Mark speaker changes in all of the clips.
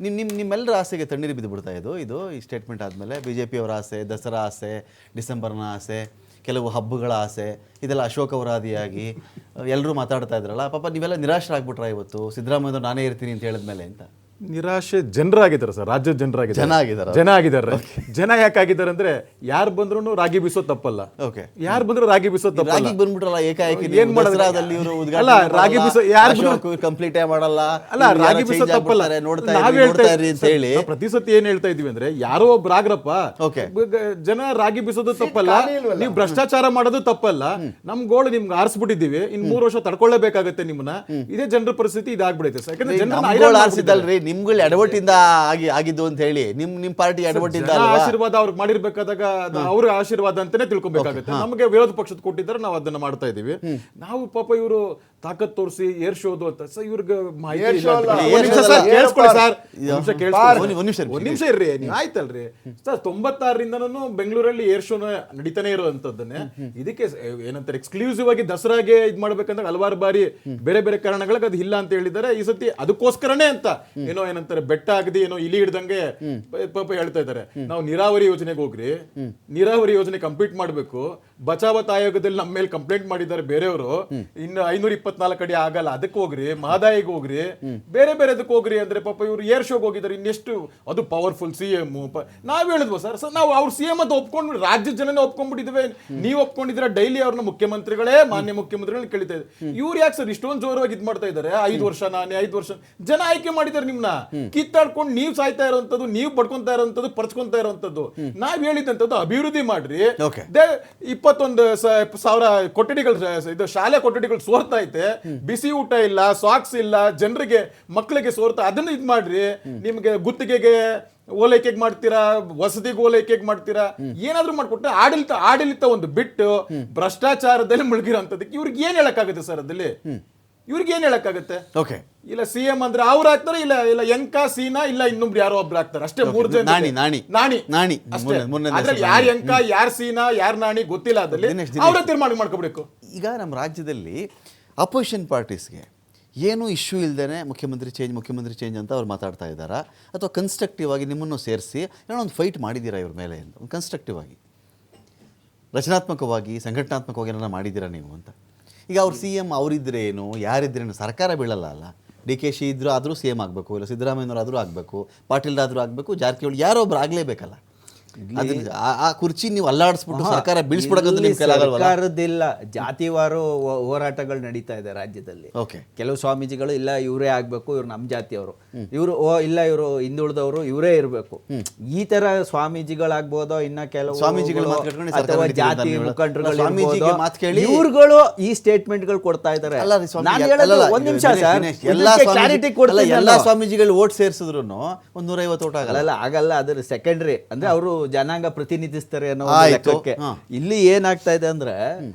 Speaker 1: ನಿಮ್ಮೆಲ್ಲರ ಆಸೆಗೆ ತಣ್ಣೀರು ಬಿದ್ದು ಬಿಡ್ತಾ ಇದು ಈ ಸ್ಟೇಟ್ಮೆಂಟ್ ಆದಮೇಲೆ ಬಿಜೆಪಿಯವರ ಆಸೆ, ದಸರಾ ಆಸೆ, ಡಿಸೆಂಬರ್ನ ಆಸೆ, ಕೆಲವು ಹಬ್ಬಗಳ ಆಸೆ, ಇದೆಲ್ಲ ಅಶೋಕವರಾದಿಯಾಗಿ ಎಲ್ಲರೂ ಮಾತಾಡ್ತಾ ಇದ್ರಲ್ಲ, ಪಾಪ ನೀವೆಲ್ಲ ನಿರಾಶರಾಗ್ಬಿಟ್ರ ಇವತ್ತು ಸಿದ್ದರಾಮಯ್ಯ ನಾನೇ ಇರ್ತೀನಿ ಅಂತ ಹೇಳಿದ್ಮೇಲೆ ಅಂತ?
Speaker 2: ನಿರಾಶೆ ಜನರಾಗಿದ್ದಾರೆ ಸರ್, ರಾಜ್ಯದ ಜನ ಆಗಿದ್ದಾರೆ. ಜನ ಯಾಕಾಗಿದ್ದಾರೆ ಅಂದ್ರೆ ಯಾರು ಬಂದ್ರು ರಾಗಿ ಬೀಸೋ ತಪ್ಪಲ್ಲ. ಯಾರು ಬಂದ್ರು ರಾಗಿ ಬೀಸೋ ತಪ್ಪಲ್ಲ.
Speaker 1: ಬಂದ್ಬಿಟ್ರಲ್ಲ ಏಕಾಏಕಿ
Speaker 2: ಏನ್ ಮಾಡೋದ್ರಲ್ಲಿ ಅಲ್ಲ, ರಾಗಿ ಬೀಸೋ ಯಾರು
Speaker 1: ಕಂಪ್ಲೀಟ್ ಮಾಡಲ್ಲ,
Speaker 2: ಅಲ್ಲ ರಾಗಿ ಬೀಸೋ ತಪ್ಪಲ್ಲ. ನಾವ್ ಹೇಳ್ತಾ ಹೇಳಿ ಪ್ರತಿ ಸತಿ ಏನ್ ಹೇಳ್ತಾ ಇದೀವಿ ಅಂದ್ರೆ ಯಾರೋ ಒಬ್ರು ಆಗ್ರಪ್ಪ, ಜನ ರಾಗಿ ಬೀಸೋದು ತಪ್ಪಲ್ಲ, ನೀವು ಭ್ರಷ್ಟಾಚಾರ ಮಾಡೋದು ತಪ್ಪಲ್ಲ, ನಮ್ ಗೋಳು ನಿಮ್ಗೆ ಆರಿಸ್ಬಿಟ್ಟಿದೀವಿ, ಇನ್ 3 ವರ್ಷ ತಡ್ಕೊಳ್ಳೇಬೇಕಾಗತ್ತೆ ನಿಮ್ಮನ್ನ. ಇದೇ ಜನರ ಪರಿಸ್ಥಿತಿ ಇದಾಗ್ಬಿಡೈತೆ ಸರ್. ಯಾಕಂದ್ರೆ
Speaker 1: ಜನ ನಿಮ್ಗಳು ಎಡವಟ್ಟಿಂದ ಆಗಿದ್ದು ಅಂತ ಹೇಳಿ ನಿಮ್ ಪಾರ್ಟಿ ಎಡವಟ್ಟಿಂದ
Speaker 2: ಆಶೀರ್ವಾದ ಅವ್ರಿಗೆ ಮಾಡಿರ್ಬೇಕಾದಾಗ ಅವ್ರ ಆಶೀರ್ವಾದ ಅಂತಾನೆ ತಿಳ್ಕೊಬೇಕಾಗುತ್ತೆ. ನಮಗೆ ವಿರೋಧ ಪಕ್ಷದ ಕೊಟ್ಟಿದ್ದಾರೆ, ನಾವು ಅದನ್ನ ಮಾಡ್ತಾ ಇದೀವಿ. ನಾವು ಪಾಪ ಇವರು ತಾಕತ್ ತೋರಿಸಿ ಏರ್ ಶೋದು ಅಂತ ಸರ್, ಇವ್ರಿಗೆ ಮಾಹಿತಿ ಒಂದ್ ನಿಮಿಷ ಇರ್ರಿ, ನೀವು ಆಯ್ತಲ್ರಿ ಸರ್. 96ರಿಂದನೂ ಬೆಂಗಳೂರಲ್ಲಿ ಏರ್ ಶೋ ನಡೀತಾನೆ ಇರುವಂತದ್ದನ್ನೇ ಇದಕ್ಕೆ ಏನಂತಾರೆ ಎಕ್ಸ್ಕ್ಲೂಸಿವ್ ಆಗಿ ದಸರಾಗೆ ಇದ್ ಮಾಡ್ಬೇಕಂದ್ರೆ ಹಲವಾರು ಬಾರಿ ಬೇರೆ ಬೇರೆ ಕಾರಣಗಳಿಗೆ ಅದು ಇಲ್ಲ ಅಂತ ಹೇಳಿದ್ದಾರೆ. ಈ ಸತಿ ಅದಕ್ಕೋಸ್ಕರನೇ ಅಂತ ಏನಂತಾರೆ ಬೆಟ್ಟ ಆಗದಿ ಏನೋ ಇಲಿ ಹಿಡ್ದಂಗೆ ಪಾಪ ಹೇಳ್ತಾ ಇದ್ದಾರೆ. ನಾವು ನೀರಾವರಿ ಯೋಜನೆಗೆ ಹೋಗ್ರಿ, ನೀರಾವರಿ ಯೋಜನೆ ಕಂಪ್ಲೀಟ್ ಮಾಡ್ಬೇಕು. ಬಚಾವತ್ ಆಯೋಗದಲ್ಲಿ ನಮ್ಮ ಮೇಲೆ ಕಂಪ್ಲೇಂಟ್ ಮಾಡಿದ್ದಾರೆ ಬೇರೆಯವರು, ಇನ್ನು 524 ಅಡಿ ಆಗಲ್ಲ, ಅದಕ್ಕೆ ಹೋಗ್ರಿ, ಮಹದಾಯಿಗೆ ಹೋಗ್ರಿ, ಬೇರೆ ಬೇರೆದಕ್ಕೆ ಹೋಗ್ರಿ ಅಂದ್ರೆ ಪಾಪ ಇವ್ರು ಏರ್ ಶೋಗೆ ಹೋಗಿದ್ದಾರೆ. ಇನ್ನೆಷ್ಟು ಅದು ಪವರ್ಫುಲ್ ಸಿಎಂ ನಾವ್ ಹೇಳಿದ್ವು ಸರ್. ನಾವು ಅವ್ರ ಸಿಎಂ ಅಂತ ಒಪ್ಕೊಂಡ್ಬಿಟ್ಟು ರಾಜ್ಯದ ಜನನೇ ಒಪ್ಕೊಂಡ್ಬಿಟ್ಟಿದ್ವಿ. ನೀವು ಒಪ್ಕೊಂಡಿದ್ರೆ ಡೈಲಿ ಅವ್ರನ್ನ ಮುಖ್ಯಮಂತ್ರಿಗಳೇ ಮಾನ್ಯ ಮುಖ್ಯಮಂತ್ರಿಗಳನ್ನ ಕೇಳ್ತಾ ಇದ್ದಾರೆ. ಇವ್ರು ಯಾಕೆ ಸರ್ ಇಷ್ಟೊಂದು ಜೋರವಾಗಿ ಇದ್ ಮಾಡ್ತಾ ಇದ್ದಾರೆ? 5 ವರ್ಷ ನಾನೇ 5 ವರ್ಷ ಜನ ಆಯ್ಕೆ ಮಾಡಿದ್ದಾರೆ ನಿಮ್ನ. ಕಿತ್ತಾಡ್ಕೊಂಡು ನೀವ್ ಸಾಯ್ತಾ ಇರೋಂಥದ್ದು, ನೀವ್ ಪಡ್ಕೊಂತಾ ಇರೋಂಥದ್ದು, ಪರ್ಚ್ಕೊಂತಾ ಇರೋಂಥದ್ದು. ನಾವ್ ಹೇಳಿದಂಥದ್ದು ಅಭಿವೃದ್ಧಿ ಮಾಡ್ರಿ. 21,000 ಕೊಠಡಿಗಳು, ಇದು ಶಾಲೆ ಕೊಠಡಿಗಳು ಸೋರ್ತಾ ಐತೆ, ಬಿಸಿ ಊಟ ಇಲ್ಲ, ಸಾಕ್ಸ್ ಇಲ್ಲ, ಜನರಿಗೆ ಮಕ್ಕಳಿಗೆ ಸೋರ್ತಾ, ಅದನ್ನ ಇದ್ ಮಾಡ್ರಿ. ನಿಮ್ಗೆ ಗುತ್ತಿಗೆಗೆ ಓಲೈಕೆಗೆ ಮಾಡ್ತೀರಾ, ವಸತಿಗೆ ಓಲೈಕೆಗೆ ಮಾಡ್ತೀರಾ, ಏನಾದ್ರೂ ಮಾಡ್ಕೊಟ್ರೆ ಆಡಳಿತ ಒಂದು ಬಿಟ್ಟು ಭ್ರಷ್ಟಾಚಾರದಲ್ಲಿ ಮುಳುಗಿರೋಂಥದ್ದಕ್ಕೆ ಇವ್ರಿಗೆ ಏನ್ ಹೇಳಕ್ಕಾಗುತ್ತೆ ಸರ್? ಅದಲ್ಲಿ ಇವ್ರಿಗೆ ಏನ್ ಹೇಳಕ್ಕಾಗತ್ತೆ? ಇಲ್ಲ ಸಿಎಂ ಅಂದ್ರೆ ಅವ್ರು ಆಗ್ತಾರೆ, ಇಲ್ಲ ಎಂಕ ಸೀನಾ, ಇಲ್ಲ ಇನ್ನೊಬ್ರು ಯಾರೋ ಒಬ್ರು ಆಗ್ತಾರೆ ಅಷ್ಟೇ. 3 ಜನ ನಾಣಿ ಅದ್ರಲ್ಲಿ ಯಾರು ಎಂಕ, ಯಾರು ಸೀನಾ, ಯಾರು ನಾಣಿ ಗೊತ್ತಿಲ್ಲ. ಅದಲ್ಲಿ ಅವ್ರ ತೀರ್ಮಾನ ಮಾಡ್ಕೋಬೇಕು.
Speaker 1: ಈಗ ನಮ್ಮ ರಾಜ್ಯದಲ್ಲಿ ಅಪೋಸಿಷನ್ ಪಾರ್ಟೀಸ್ಗೆ ಏನು ಇಶ್ಯೂ ಇಲ್ದೇನೆ ಮುಖ್ಯಮಂತ್ರಿ ಚೇಂಜ್ ಅಂತ ಅವ್ರು ಮಾತಾಡ್ತಾ ಇದ್ದಾರಾ, ಅಥವಾ ಕನ್ಸ್ಟ್ರಕ್ಟಿವ್ ಆಗಿ ನಿಮ್ಮನ್ನು ಸೇರಿಸಿ ಏನೋ ಒಂದು ಫೈಟ್ ಮಾಡಿದ್ದೀರಾ ಇವ್ರ ಮೇಲೆ ಅಂತ? ಒಂದು ಕನ್ಸ್ಟ್ರಕ್ಟಿವ್ ಆಗಿ, ರಚನಾತ್ಮಕವಾಗಿ, ಸಂಘಟನಾತ್ಮಕವಾಗಿ ಏನಾರ ಮಾಡಿದ್ದೀರಾ ನೀವು ಅಂತ? ಈಗ ಅವ್ರು ಸಿಎಂ ಅವರಿದ್ರೆ ಏನು, ಯಾರಿದ್ರೇನು, ಸರ್ಕಾರ ಬೀಳಲ್ಲ ಅಲ್ಲ. DK ಇದ್ರು ಆದರೂ ಸಿಎಂ ಆಗಬೇಕು, ಇಲ್ಲ ಸಿದ್ದರಾಮಯ್ಯನವರಾದರೂ ಆಗಬೇಕು, ಪಾಟೀಲ್ರಾದರೂ ಆಗಬೇಕು, ಜಾರಕಿಹೊಳಿ ಯಾರೋ ಒಬ್ರು ಆಗಲೇಬೇಕಲ್ಲ. ಆ ಕುರ್ಚಿ ನೀವು ಅಲ್ಲಾಡಿಸ್ಬಿಟ್ಟು ಸರ್ಕಾರ
Speaker 3: ಬೀಳ್ಸ್ಬಿಡೋದಿಲ್ಲ. ಜಾತಿವಾರು ಹೋರಾಟಗಳು ನಡೀತಾ ಇದೆ ರಾಜ್ಯದಲ್ಲಿ. ಕೆಲವು ಸ್ವಾಮೀಜಿಗಳು ಇಲ್ಲ ಇವರೇ ಆಗ್ಬೇಕು, ಇವ್ರು ನಮ್ಮ ಜಾತಿಯವರು, ಇವರು ಇಲ್ಲ ಇವರು ಹಿಂದುಳಿದವರು, ಇವರೇ ಇರಬೇಕು. ಈ ತರ ಸ್ವಾಮೀಜಿಗಳಾಗ್ಬೋದೋ, ಇನ್ನ ಕೆಲವು ಸ್ವಾಮೀಜಿಗಳು ಅಥವಾ ಜಾತಿ ಮುಖಂಡರುಗಳು ಇವ್ರುಗಳು ಈ ಸ್ಟೇಟ್ಮೆಂಟ್ಗಳು ಕೊಡ್ತಾ ಇದ್ದಾರೆ. ಒಂದ್ ನಿಮಿಷ ಸರ್, ಕ್ಲಾರಿಟಿ ಕೊಡ್ತಾರೆ.
Speaker 1: ಎಲ್ಲಾ ಸ್ವಾಮೀಜಿಗಳು ಓಟ್ ಸೇರಿಸಿದ್ರು 150 ಓಟ್
Speaker 3: ಆಗಲ್ಲ. ಅದ್ರ ಸೆಕೆಂಡ್ರಿ ಅಂದ್ರೆ ಅವರು ಜನಾಂಗ ಪ್ರತಿನಿಧಿಸ್ತಾರೆ ಅನ್ನೋ ಲೆಕ್ಕಕ್ಕೆ. ಇಲ್ಲಿ ಏನಾಗ್ತಾ ಇದೆ ಅಂದ್ರೆ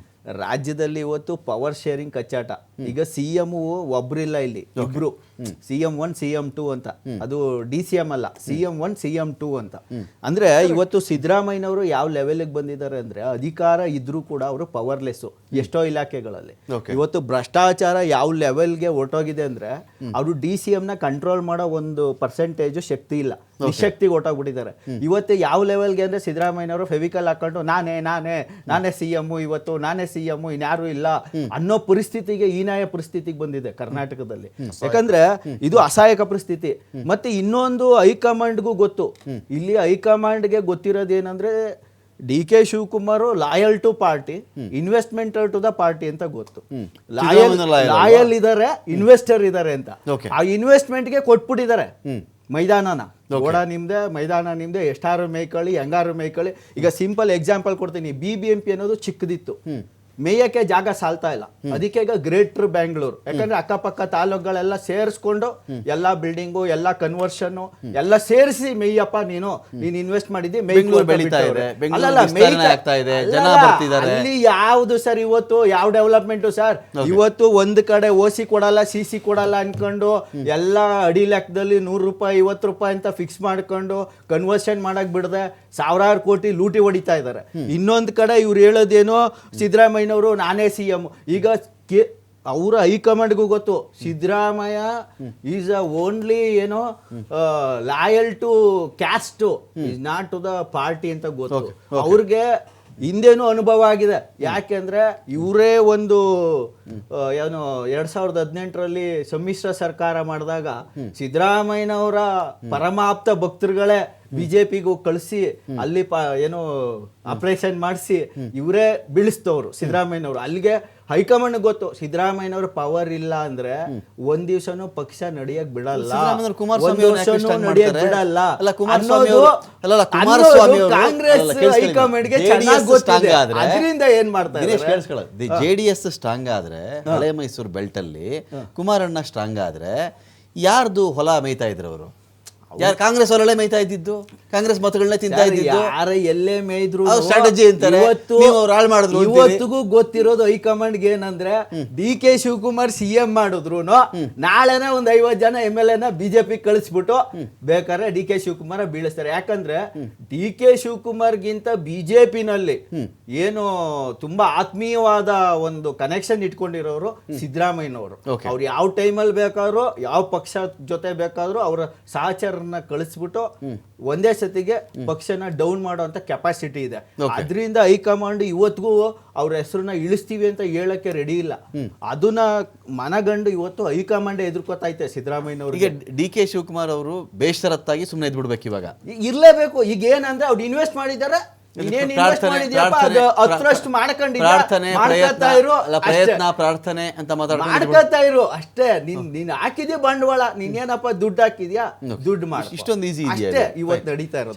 Speaker 3: ರಾಜ್ಯದಲ್ಲಿ ಇವತ್ತು ಪವರ್ ಶೇರಿಂಗ್ ಕಚ್ಚಾಟ. ಈಗ ಸಿಎಂ ಒಬ್ರಿಲ್ಲ, ಇಲ್ಲಿ ಇಬ್ರು, CM 1 CM 2 ಅಂತ. ಅದು DCM ಅಲ್ಲ, CM 1 CM 2 ಅಂತ. ಅಂದ್ರೆ ಇವತ್ತು ಸಿದ್ದರಾಮಯ್ಯನವರು ಯಾವ ಲೆವೆಲ್ಗೆ ಬಂದಿದ್ದಾರೆ ಅಂದ್ರೆ ಅಧಿಕಾರ ಇದ್ರೂ ಕೂಡ ಅವರು ಪವರ್ಲೆಸ್ ಎಷ್ಟೋ ಇಲಾಖೆಗಳಲ್ಲಿ. ಇವತ್ತು ಭ್ರಷ್ಟಾಚಾರ ಯಾವ ಲೆವೆಲ್ಗೆ ಹೊರಟೋಗಿದೆ ಅಂದ್ರೆ ಅವರು DCM ನ ಕಂಟ್ರೋಲ್ ಮಾಡೋ ಒಂದು ಪರ್ಸೆಂಟೇಜ್ ಶಕ್ತಿ ಇಲ್ಲ, ನಿಶಕ್ತಿಗೆ ಹೊರಟೋಗ್ಬಿಟ್ಟಿದ್ದಾರೆ. ಇವತ್ತು ಯಾವ ಲೆವೆಲ್ಗೆ ಅಂದ್ರೆ ಸಿದ್ದರಾಮಯ್ಯನವರು ಫೆವಿಕಲ್ ಹಾಕೊಂಡು ನಾನೇ CM, ಇವತ್ತು ನಾನೇ CM, ಇನ್ಯಾರು ಇಲ್ಲ ಅನ್ನೋ ಪರಿಸ್ಥಿತಿಗೆ, ಹೀನಾಯ ಪರಿಸ್ಥಿತಿಗೆ ಬಂದಿದೆ ಕರ್ನಾಟಕದಲ್ಲಿ. ಯಾಕಂದ್ರೆ ಇದು ಅಸಹಾಯಕ ಪರಿಸ್ಥಿತಿ. ಮತ್ತೆ ಇನ್ನೊಂದು ಹೈಕಮಾಂಡ್ಗೂ ಗೊತ್ತು, ಇಲ್ಲಿ ಹೈಕಮಾಂಡ್ಗೆ ಗೊತ್ತಿರೋದೇನಂದ್ರೆ DK Shivakumar loyal to party, investment to the party ಅಂತ ಗೊತ್ತು. ಲಾಯಲ್ ಇದಾರೆ, ಇನ್ವೆಸ್ಟರ್ ಇದಾರೆ ಅಂತ. ಆ ಇನ್ವೆಸ್ಟ್ಮೆಂಟ್ಗೆ ಕೊಟ್ಬಿಟ್ಟಿದ್ದಾರೆ ಮೈದಾನನ. ಓಡ ನಿಮ್ದೆ, ಮೈದಾನ ನಿಮ್ದೆ, ಎಷ್ಟಾರು ಮೇಯ್ಕೊಳ್ಳಿ, ಹೆಂಗಾರು ಮೇಯ್ಕೊಳ್ಳಿ. ಈಗ ಸಿಂಪಲ್ ಎಕ್ಸಾಂಪಲ್ ಕೊಡ್ತೀನಿ. BBMP ಅನ್ನೋದು ಚಿಕ್ಕದಿತ್ತು, ಮೇಯಕ್ಕೆ ಜಾಗ ಸಾಲ್ತಾ ಇಲ್ಲ. ಅದಕ್ಕೆ ಈಗ ಗ್ರೇಟರ್ ಬ್ಯಾಂಗ್ಳೂರ್, ಯಾಕಂದ್ರೆ ಅಕ್ಕಪಕ್ಕ ತಾಲೂಕುಗಳೆಲ್ಲ ಸೇರಿಸ್ಕೊಂಡು ಎಲ್ಲ ಬಿಲ್ಡಿಂಗು, ಎಲ್ಲ ಕನ್ವರ್ಷನ್ ಎಲ್ಲ ಸೇರಿಸಿ ಮೇಯ್ಯಪ್ಪ ನೀನು ಇನ್ವೆಸ್ಟ್ ಮಾಡಿದ್ದಿ, ಅಲ್ಲಿ ಯಾವ್ದು ಸರ್ ಇವತ್ತು ಯಾವ ಡೆವಲಪ್ಮೆಂಟ್ ಸರ್? ಇವತ್ತು ಒಂದ್ ಕಡೆ OC ಕೊಡಲ್ಲ, CC ಕೊಡಲ್ಲ ಅನ್ಕೊಂಡು ಎಲ್ಲ ಅಡಿ ಲೆಕ್ಕದಲ್ಲಿ 100 ರೂಪಾಯಿ 50 ರೂಪಾಯಿ ಅಂತ ಫಿಕ್ಸ್ ಮಾಡ್ಕೊಂಡು ಕನ್ವರ್ಷನ್ ಮಾಡಕ್ ಬಿಡದೆ ಸಾವಿರಾರು ಕೋಟಿ ಲೂಟಿ ಹೊಡಿತಾ ಇದ್ದಾರೆ. ಇನ್ನೊಂದ್ ಕಡೆ ಇವ್ರು ಹೇಳೋದೇನೋ ಸಿದ್ದರಾಮಯ್ಯನವರು ನಾನೇ CM. ಈಗ ಅವರ ಹೈಕಮಾಂಡ್ಗೂ ಗೊತ್ತು ಸಿದ್ದರಾಮಯ್ಯ ಈಸ್ ಅ ಓನ್ಲಿ ಏನೋ loyal to caste is not to the party ಅಂತ ಗೊತ್ತು. ಅವ್ರಿಗೆ ಹಿಂದೇನು ಅನುಭವ ಆಗಿದೆ. ಯಾಕೆಂದ್ರೆ ಇವರೇ ಒಂದು ಏನು 2018ರಲ್ಲಿ ಸಮ್ಮಿಶ್ರ ಸರ್ಕಾರ ಮಾಡಿದಾಗ ಸಿದ್ದರಾಮಯ್ಯನವರ ಪರಮಾಪ್ತ ಭಕ್ತರುಗಳೇ ಬಿಜೆಪಿಗೂ ಕಳಿಸಿ ಅಲ್ಲಿ ಏನೋ ಆಪರೇಷನ್ ಮಾಡಿಸಿ ಇವರೇ ಬೀಳಿಸ್ತವ್ರು ಸಿದ್ದರಾಮಯ್ಯನವರು. ಅಲ್ಲಿಗೆ ಹೈಕಮಾಂಡ್ ಗೊತ್ತು ಸಿದ್ದರಾಮಯ್ಯನವ್ರ ಪವರ್ ಇಲ್ಲ ಅಂದ್ರೆ ಒಂದ್ ದಿವ್ಸನೂ ಪಕ್ಷ ನಡೆಯಕ್ ಬಿಡಲ್ಲ, ಕಾಂಗ್ರೆಸ್ ಹೈಕಮಾಂಡ್ಗೆ ಚೆನ್ನಾಗಿ ಗೊತ್ತಿದೆ. ಅದರಿಂದ ಏನ್ ಮಾಡ್ತಾರೆ,
Speaker 1: JDS ಸ್ಟ್ರಾಂಗ್ ಆದ್ರೆ ಹಳೆ ಮೈಸೂರು ಬೆಲ್ಟ್ ಅಲ್ಲಿ ಕುಮಾರಣ್ಣ ಸ್ಟ್ರಾಂಗ್ ಆದ್ರೆ ಯಾರ್ದು ಹೊಲ ಮೇಯ್ತಾ ಇದ್ರು ಅವರು? ಯಾರು ಕಾಂಗ್ರೆಸ್ ಹೊರಳೆ ಮೇಯ್ತಾ ಇದ್ದಿದ್ದು, ಕಾಂಗ್ರೆಸ್ ಮತಗಳನ್ನ ತಿಂತಾ ಇದ್ದಿದ್ದು.
Speaker 3: ಯಾರ ಎಲ್ಲೇ ಮೇಯ್ದ್ರು
Speaker 1: ಸ್ಟ್ರಾಟಜಿ ಅಂತಾರೆ.
Speaker 3: ಇವತ್ತಿಗೂ ಗೊತ್ತಿರೋದು ಹೈಕಮಾಂಡ್ಗೆ ಏನಂದ್ರೆ DK ಶಿವಕುಮಾರ್ CM ಮಾಡಿದ್ರು ನಾಳೆನೆ ಒಂದ್ 50 ಜನ MLA ಬಿಜೆಪಿ ಕಳಿಸ್ಬಿಟ್ಟು ಬೇಕಾದ್ರೆ DK ಶಿವಕುಮಾರ ಬೀಳಿಸ್ತಾರೆ. ಯಾಕಂದ್ರೆ DK ಶಿವಕುಮಾರ್ಗಿಂತ ಬಿಜೆಪಿನಲ್ಲಿ ಏನು ತುಂಬಾ ಆತ್ಮೀಯವಾದ ಒಂದು ಕನೆಕ್ಷನ್ ಇಟ್ಕೊಂಡಿರೋರು ಸಿದ್ದರಾಮಯ್ಯನವರು. ಅವ್ರು ಯಾವ ಟೈಮಲ್ಲಿ ಬೇಕಾದ್ರೂ ಯಾವ ಪಕ್ಷ ಜೊತೆ ಬೇಕಾದ್ರೂ ಅವರ ಸಹಚರನ್ನ ಕಳಿಸ್ಬಿಟ್ಟು ಒಂದೇ ಸತಿಗೆ ಪಕ್ಷನ ಡೌನ್ ಮಾಡುವಂತ ಕೆಪಾಸಿಟಿ ಇದೆ. ಅದರಿಂದ ಹೈಕಮಾಂಡ್ ಇವತ್ತಿಗೂ ಅವ್ರ ಹೆಸರನ್ನ ಇಳಿಸ್ತೀವಿ ಅಂತ ಹೇಳಕ್ಕೆ ರೆಡಿ ಇಲ್ಲ. ಅದನ್ನ ಮನಗಂಡು ಇವತ್ತು ಹೈಕಮಾಂಡ್ ಎದುರ್ಕೋತೈತೆ ಸಿದ್ದರಾಮಯ್ಯನವ್ರಿಗೆ.
Speaker 1: DK ಶಿವಕುಮಾರ್ ಅವರು ಬೇಷರತ್ತಾಗಿ ಸುಮ್ಮನೆ ಎದ್ಬಿಡ್ಬೇಕು ಇವಾಗ.
Speaker 3: ಇರ್ಲೇಬೇಕು. ಈಗ ಏನಂದ್ರೆ ಅವ್ರು ಇನ್ವೆಸ್ಟ್ ಮಾಡಿದ್ದಾರೆ,
Speaker 1: ಪ್ರಾರ್ಥನೆ ಅಂತ
Speaker 3: ಮಾಡ್ಕೊತಾ ಇರು ಅಷ್ಟೇ. ನೀನ್ ಹಾಕಿದ್ಯಾ ಬಂಡವಾಳ, ನೀನೇನಪ್ಪ ದುಡ್ಡು ಹಾಕಿದ್ಯಾ, ದುಡ್ಡು ಮಾಡಿ.
Speaker 1: ಇಷ್ಟೊಂದು ಈಸಿ ಇದೆಯಾ
Speaker 3: ಇವತ್ತು ನಡೀತಾ ಇರೋದು.